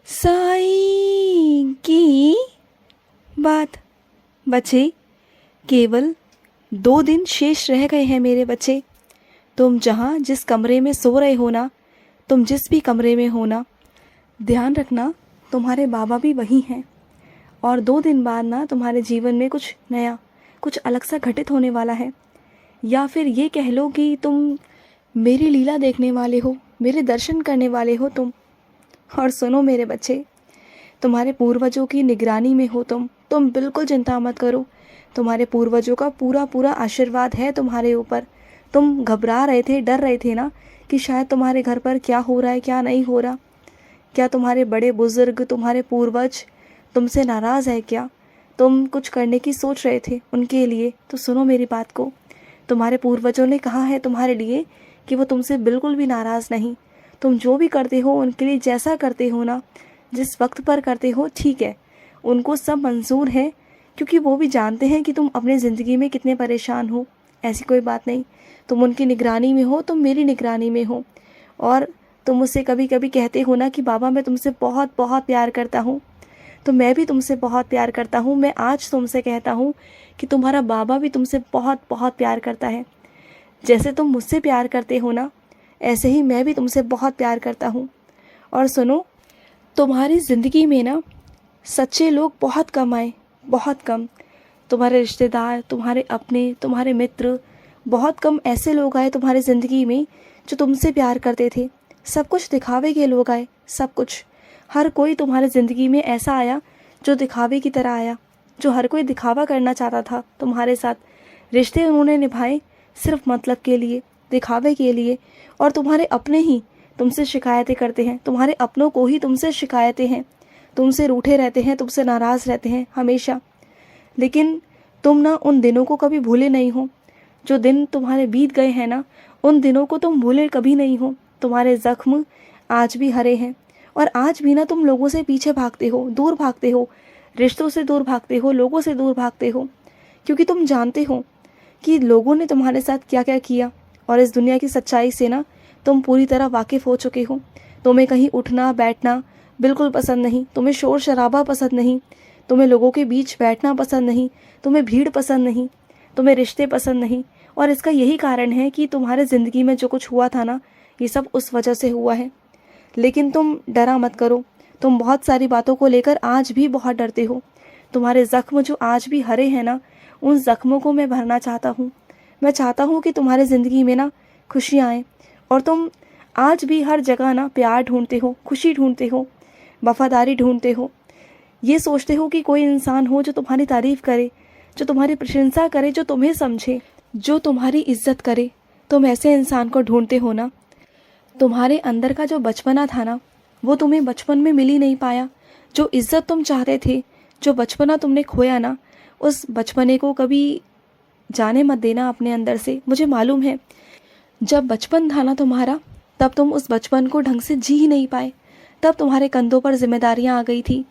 साईं की बात। बच्चे, केवल 2 दिन शेष रह गए हैं मेरे बच्चे। तुम जहाँ जिस कमरे में सो रहे हो ना, तुम जिस भी कमरे में हो ना, ध्यान रखना तुम्हारे बाबा भी वही हैं। और 2 दिन बाद ना तुम्हारे जीवन में कुछ नया, कुछ अलग सा घटित होने वाला है। या फिर ये कह लो कि तुम मेरी लीला देखने वाले हो, मेरे दर्शन करने वाले हो तुम। और सुनो मेरे बच्चे, तुम्हारे पूर्वजों की निगरानी में हो तुम बिल्कुल चिंता मत करो। तुम्हारे पूर्वजों का पूरा पूरा आशीर्वाद है तुम्हारे ऊपर। तुम घबरा रहे थे, डर रहे थे ना कि शायद तुम्हारे घर पर क्या हो रहा है, क्या नहीं हो रहा। क्या तुम्हारे बड़े बुजुर्ग, तुम्हारे पूर्वज तुमसे नाराज़ है क्या? तुम कुछ करने की सोच रहे थे उनके लिए। तो सुनो मेरी बात को, तुम्हारे पूर्वजों ने कहा है तुम्हारे लिए कि वो तुमसे बिल्कुल भी नाराज़ नहीं। तुम जो भी करते हो उनके लिए, जैसा करते हो ना, जिस वक्त पर करते हो, ठीक है, उनको सब मंजूर है, क्योंकि वो भी जानते हैं कि तुम अपनी ज़िंदगी में कितने परेशान हो। ऐसी कोई बात नहीं, तुम उनकी निगरानी में हो, तुम मेरी निगरानी में हो। और तुम मुझसे कभी कभी कहते हो ना कि बाबा मैं तुमसे बहुत बहुत प्यार करता हूँ, तो मैं भी तुमसे बहुत प्यार करता हूँ। मैं आज तुमसे कहता हूँ कि तुम्हारा बाबा भी तुमसे बहुत बहुत प्यार करता है। जैसे तुम मुझसे प्यार करते हो ना, ऐसे ही मैं भी तुमसे बहुत प्यार करता हूँ। और सुनो, तुम्हारी ज़िंदगी में ना सच्चे लोग बहुत कम आए, बहुत कम। तुम्हारे रिश्तेदार, तुम्हारे अपने, तुम्हारे मित्र, बहुत कम ऐसे लोग आए तुम्हारी ज़िंदगी में जो तुमसे प्यार करते थे। सब कुछ दिखावे के लोग आए, सब कुछ। हर कोई तुम्हारी ज़िंदगी में ऐसा आया जो दिखावे की तरह आया, जो हर कोई दिखावा करना चाहता था तुम्हारे साथ। रिश्ते उन्होंने निभाए सिर्फ मतलब के लिए, दिखावे के लिए। और तुम्हारे अपने ही तुमसे शिकायतें करते हैं, तुम्हारे अपनों को ही तुमसे शिकायतें हैं, तुमसे रूठे रहते हैं, तुमसे नाराज़ रहते हैं हमेशा। लेकिन तुम ना उन दिनों को कभी भूले नहीं हो। जो दिन तुम्हारे बीत गए हैं ना, उन दिनों को तुम भूले कभी नहीं हो। तुम्हारे ज़ख्म आज भी हरे हैं। और आज भी ना तुम लोगों से पीछे भागते हो, दूर भागते हो, रिश्तों से दूर भागते हो, लोगों से दूर भागते हो, क्योंकि तुम जानते हो कि लोगों ने तुम्हारे साथ क्या क्या किया। और इस दुनिया की सच्चाई से ना तुम पूरी तरह वाकिफ़ हो चुके हो। तुम्हें कहीं उठना बैठना बिल्कुल पसंद नहीं, तुम्हें शोर शराबा पसंद नहीं, तुम्हें लोगों के बीच बैठना पसंद नहीं, तुम्हें भीड़ पसंद नहीं, तुम्हें रिश्ते पसंद नहीं। और इसका यही कारण है कि तुम्हारे ज़िंदगी में जो कुछ हुआ था ना, ये सब उस वजह से हुआ है। लेकिन तुम डरा मत करो। तुम बहुत सारी बातों को लेकर आज भी बहुत डरते हो। तुम्हारे ज़ख्म जो आज भी हरे हैं ना, उन ज़ख्मों को मैं भरना चाहता हूँ। मैं चाहता हूँ कि तुम्हारी ज़िंदगी में ना खुशियाँ आएँ। और तुम आज भी हर जगह ना प्यार ढूंढते हो, खुशी ढूंढते हो, वफादारी ढूंढते हो। ये सोचते हो कि कोई इंसान हो जो तुम्हारी तारीफ़ करे, जो तुम्हारी प्रशंसा करे, जो तुम्हें समझे, जो तुम्हारी इज्जत करे। तुम ऐसे इंसान को ढूंढते हो ना। तुम्हारे अंदर का जो बचपना था ना, वो तुम्हें बचपन में मिल ही नहीं पाया। जो इज्जत तुम चाहते थे, जो बचपना तुमने खोया ना, उस बचपने को कभी जाने मत देना अपने अंदर से। मुझे मालूम है, जब बचपन था ना तुम्हारा, तब तुम उस बचपन को ढंग से जी ही नहीं पाए। तब तुम्हारे कंधों पर जिम्मेदारियां आ गई थी।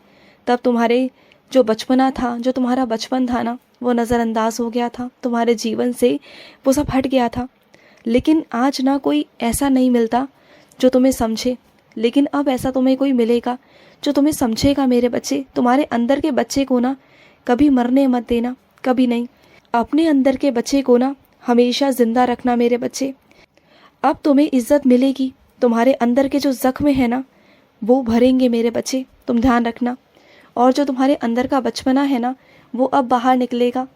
तब तुम्हारे जो बचपना था, जो तुम्हारा बचपन था ना, वो नज़रअंदाज हो गया था तुम्हारे जीवन से, वो सब हट गया था। लेकिन आज ना कोई ऐसा नहीं मिलता जो तुम्हें समझे। लेकिन अब ऐसा तुम्हें कोई मिलेगा जो तुम्हें समझेगा मेरे बच्चे। तुम्हारे अंदर के बच्चे को ना कभी मरने मत देना, कभी नहीं। अपने अंदर के बच्चे को ना हमेशा ज़िंदा रखना मेरे बच्चे। अब तुम्हें इज्जत मिलेगी। तुम्हारे अंदर के जो ज़ख्म है ना, वो भरेंगे मेरे बच्चे, तुम ध्यान रखना। और जो तुम्हारे अंदर का बचपना है ना, वो अब बाहर निकलेगा।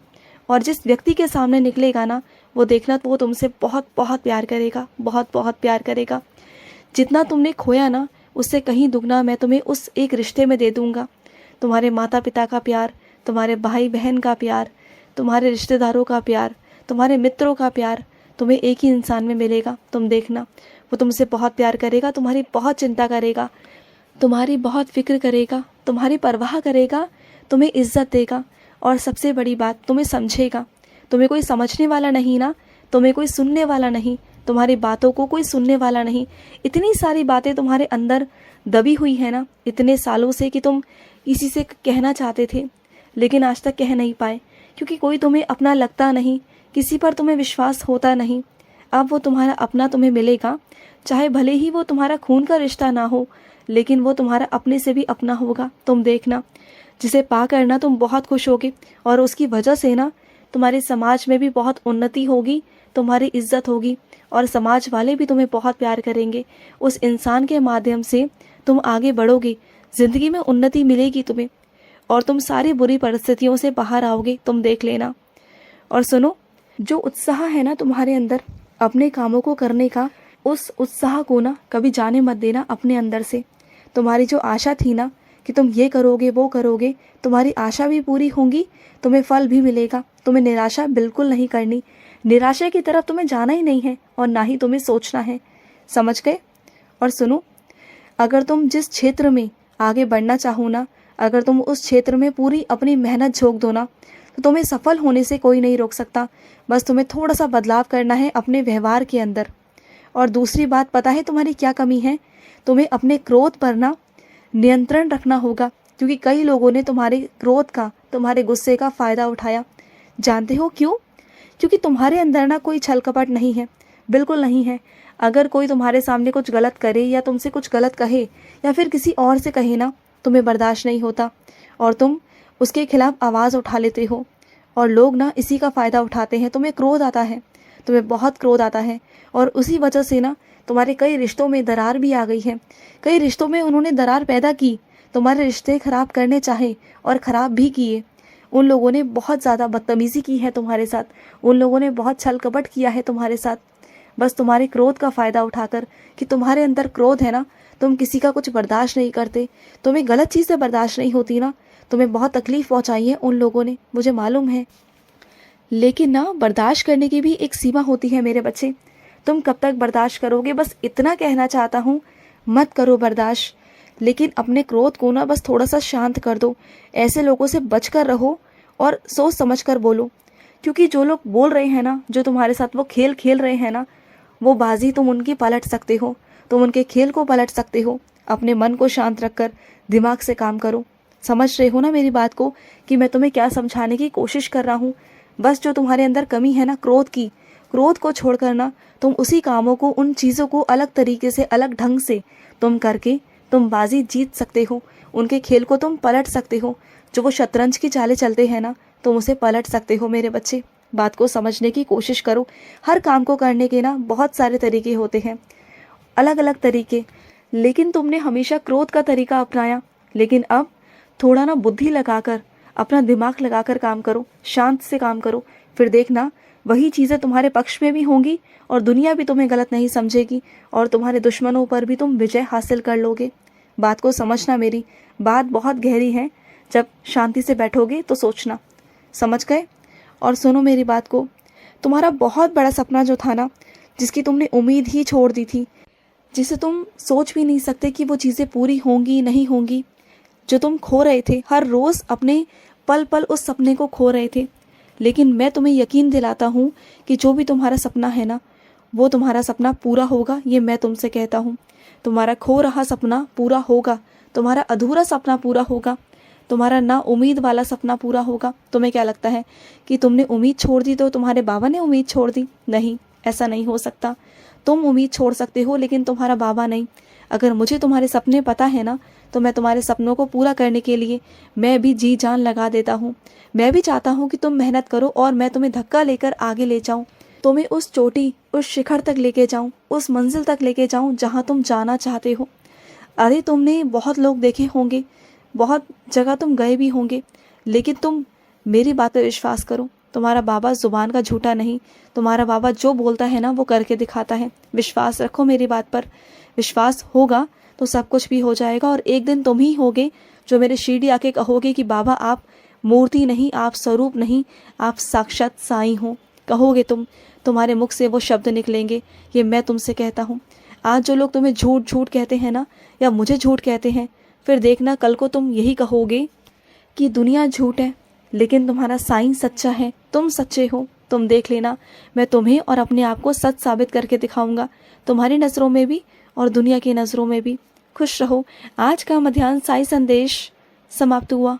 और जिस व्यक्ति के सामने निकलेगा ना, वो देखना वो तुमसे बहुत बहुत प्यार करेगा, बहुत बहुत प्यार करेगा। जितना तुमने खोया ना, उससे कहीं दुगना मैं तुम्हें उस एक रिश्ते में दे दूँगा। तुम्हारे माता पिता का प्यार, तुम्हारे भाई बहन का प्यार, तुम्हारे रिश्तेदारों का प्यार, तुम्हारे मित्रों का प्यार तुम्हें एक ही इंसान में मिलेगा। तुम देखना, वो तुमसे बहुत प्यार करेगा, तुम्हारी बहुत चिंता करेगा, तुम्हारी बहुत फिक्र करेगा, तुम्हारी परवाह करेगा, तुम्हें इज्जत देगा। और सबसे बड़ी बात, तुम्हें समझेगा। तुम्हें कोई समझने वाला नहीं ना, तुम्हें कोई सुनने वाला नहीं, तुम्हारी बातों को कोई सुनने वाला नहीं। इतनी सारी बातें तुम्हारे अंदर दबी हुई है ना इतने सालों से, कि तुम किसी से कहना चाहते थे लेकिन आज तक कह नहीं पाए, क्योंकि कोई तुम्हें अपना लगता नहीं, किसी पर तुम्हें विश्वास होता नहीं। अब वो तुम्हारा अपना तुम्हें मिलेगा, चाहे भले ही वो तुम्हारा खून का रिश्ता ना हो, लेकिन वो तुम्हारा अपने से भी अपना होगा। तुम देखना, जिसे पाकर ना तुम बहुत खुश होगे और उसकी वजह से ना तुम्हारे समाज में भी बहुत उन्नति होगी, तुम्हारी इज्जत होगी और समाज वाले भी तुम्हें बहुत प्यार करेंगे। उस इंसान के माध्यम से तुम आगे बढ़ोगे, ज़िंदगी में उन्नति मिलेगी तुम्हें और तुम सारी बुरी परिस्थितियों से बाहर आओगे, तुम देख लेना। और सुनो, जो उत्साह है ना तुम्हारे अंदर अपने कामों को करने का, उस उत्साह को ना कभी जाने मत देना अपने अंदर से। तुम्हारी जो आशा थी ना कि तुम ये करोगे वो करोगे, तुम्हारी आशा भी पूरी होंगी, तुम्हें फल भी मिलेगा। तुम्हें निराशा बिल्कुल नहीं करनी, निराशा की तरफ तुम्हें जाना ही नहीं है और ना ही तुम्हें सोचना है, समझ गए। और सुनो, अगर तुम जिस क्षेत्र में आगे बढ़ना चाहो ना, अगर तुम उस क्षेत्र में पूरी अपनी मेहनत झोंक दो ना, तो तुम्हें सफल होने से कोई नहीं रोक सकता। बस तुम्हें थोड़ा सा बदलाव करना है अपने व्यवहार के अंदर। और दूसरी बात, पता है तुम्हारी क्या कमी है? तुम्हें अपने क्रोध पर ना नियंत्रण रखना होगा, क्योंकि कई लोगों ने तुम्हारे क्रोध का, तुम्हारे गुस्से का फ़ायदा उठाया। जानते हो क्यों? क्योंकि तुम्हारे अंदर ना कोई छल कपट नहीं है, बिल्कुल नहीं है। अगर कोई तुम्हारे सामने कुछ गलत करे या तुमसे कुछ गलत कहे या फिर किसी और से कहे ना, तुम्हें बर्दाश्त नहीं होता और तुम उसके खिलाफ आवाज़ उठा लेते हो और लोग ना इसी का फ़ायदा उठाते हैं। तुम्हें क्रोध आता है, तुम्हें बहुत क्रोध आता है और उसी वजह से ना तुम्हारे कई रिश्तों में दरार भी आ गई है। कई रिश्तों में उन्होंने दरार पैदा की, तुम्हारे रिश्ते ख़राब करने चाहे और ख़राब भी किए। उन लोगों ने बहुत ज़्यादा बदतमीज़ी की है तुम्हारे साथ, उन लोगों ने बहुत छल कपट किया है तुम्हारे साथ, बस तुम्हारे क्रोध का फ़ायदा उठाकर कि तुम्हारे अंदर क्रोध है ना, तुम किसी का कुछ बर्दाश्त नहीं करते, तुम्हें गलत चीज़ें बर्दाश्त नहीं होती ना, तुम्हें बहुत तकलीफ़ पहुंचाई है उन लोगों ने, मुझे मालूम है। लेकिन ना बर्दाश्त करने की भी एक सीमा होती है मेरे बच्चे। तुम कब तक बर्दाश्त करोगे? बस इतना कहना चाहता हूँ, मत करो बर्दाश्त, लेकिन अपने क्रोध को ना बस थोड़ा सा शांत कर दो। ऐसे लोगों से बच कर रहो और सोच समझ कर बोलो, क्योंकि जो लोग बोल रहे हैं ना, जो तुम्हारे साथ वो खेल खेल रहे हैं ना, वो बाजी तुम उनकी पलट सकते हो, तुम उनके खेल को पलट सकते हो। अपने मन को शांत रखकर दिमाग से काम करो। समझ रहे हो ना मेरी बात को कि मैं तुम्हें क्या समझाने की कोशिश कर रहा हूँ? बस जो तुम्हारे अंदर कमी है ना क्रोध की, क्रोध को छोड़कर ना तुम उसी कामों को, उन चीज़ों को अलग तरीके से, अलग ढंग से तुम करके तुम बाजी जीत सकते हो, उनके खेल को तुम पलट सकते हो। जो वो शतरंज की चालें चलते हैं ना, तुम उसे पलट सकते हो मेरे बच्चे। बात को समझने की कोशिश करो। हर काम को करने के ना बहुत सारे तरीके होते हैं, अलग अलग तरीके, लेकिन तुमने हमेशा क्रोध का तरीका अपनाया। लेकिन अब थोड़ा ना बुद्धि लगाकर, अपना दिमाग लगाकर काम करो, शांत से काम करो, फिर देखना वही चीज़ें तुम्हारे पक्ष में भी होंगी और दुनिया भी तुम्हें गलत नहीं समझेगी और तुम्हारे दुश्मनों पर भी तुम विजय हासिल कर लोगे। बात को समझना, मेरी बात बहुत गहरी है, जब शांति से बैठोगे तो सोचना, समझ गए? और सुनो मेरी बात को, तुम्हारा बहुत बड़ा सपना जो था ना, जिसकी तुमने उम्मीद ही छोड़ दी थी, जिसे तुम सोच भी नहीं सकते कि वो चीज़ें पूरी होंगी नहीं होंगी, जो तुम खो रहे थे, हर रोज़ अपने पल पल उस सपने को खो रहे थे। लेकिन मैं तुम्हें यकीन दिलाता हूँ कि जो भी तुम्हारा सपना है ना, वो तुम्हारा सपना पूरा होगा, ये मैं तुमसे कहता हूँ। तुम्हारा खो रहा सपना पूरा होगा, तुम्हारा अधूरा सपना पूरा होगा, तुम्हारा ना उम्मीद वाला सपना पूरा होगा। तुम्हें क्या लगता है कि तुमने उम्मीद छोड़ दी तो तुम्हारे बाबा ने उम्मीद छोड़ दी? नहीं, ऐसा नहीं हो सकता। तुम उम्मीद छोड़ सकते हो लेकिन तुम्हारा बाबा नहीं। अगर मुझे तुम्हारे सपने पता है ना, तो मैं तुम्हारे सपनों को पूरा करने के लिए मैं भी जी जान लगा देता हूँ। मैं भी चाहता हूँ कि तुम मेहनत करो और मैं तुम्हें धक्का लेकर आगे ले जाऊँ, तुम्हें उस चोटी, उस शिखर तक लेके जाऊँ, उस मंजिल तक लेके जाऊँ जहाँ तुम जाना चाहते हो। अरे तुमने बहुत लोग देखे होंगे, बहुत जगह तुम गए भी होंगे, लेकिन तुम मेरी बात पर विश्वास करो। तुम्हारा बाबा ज़ुबान का झूठा नहीं, तुम्हारा बाबा जो बोलता है ना वो करके दिखाता है। विश्वास रखो मेरी बात पर, विश्वास होगा तो सब कुछ भी हो जाएगा और एक दिन तुम ही होगे जो मेरे शिरडी आके कहोगे कि बाबा आप मूर्ति नहीं, आप स्वरूप नहीं, आप साक्षात साईं हो। कहोगे तुम, तुम्हारे मुख से वो शब्द निकलेंगे, ये मैं तुमसे कहता हूँ। आज जो लोग तुम्हें झूठ झूठ कहते हैं ना, या मुझे झूठ कहते हैं, फिर देखना कल को तुम यही कहोगे कि दुनिया झूठ है लेकिन तुम्हारा साईं सच्चा है, तुम सच्चे हो। तुम देख लेना, मैं तुम्हें और अपने आप को सच साबित करके दिखाऊंगा, तुम्हारी नज़रों में भी और दुनिया की नज़रों में भी। खुश रहो। आज का मध्याह्न साई संदेश समाप्त हुआ।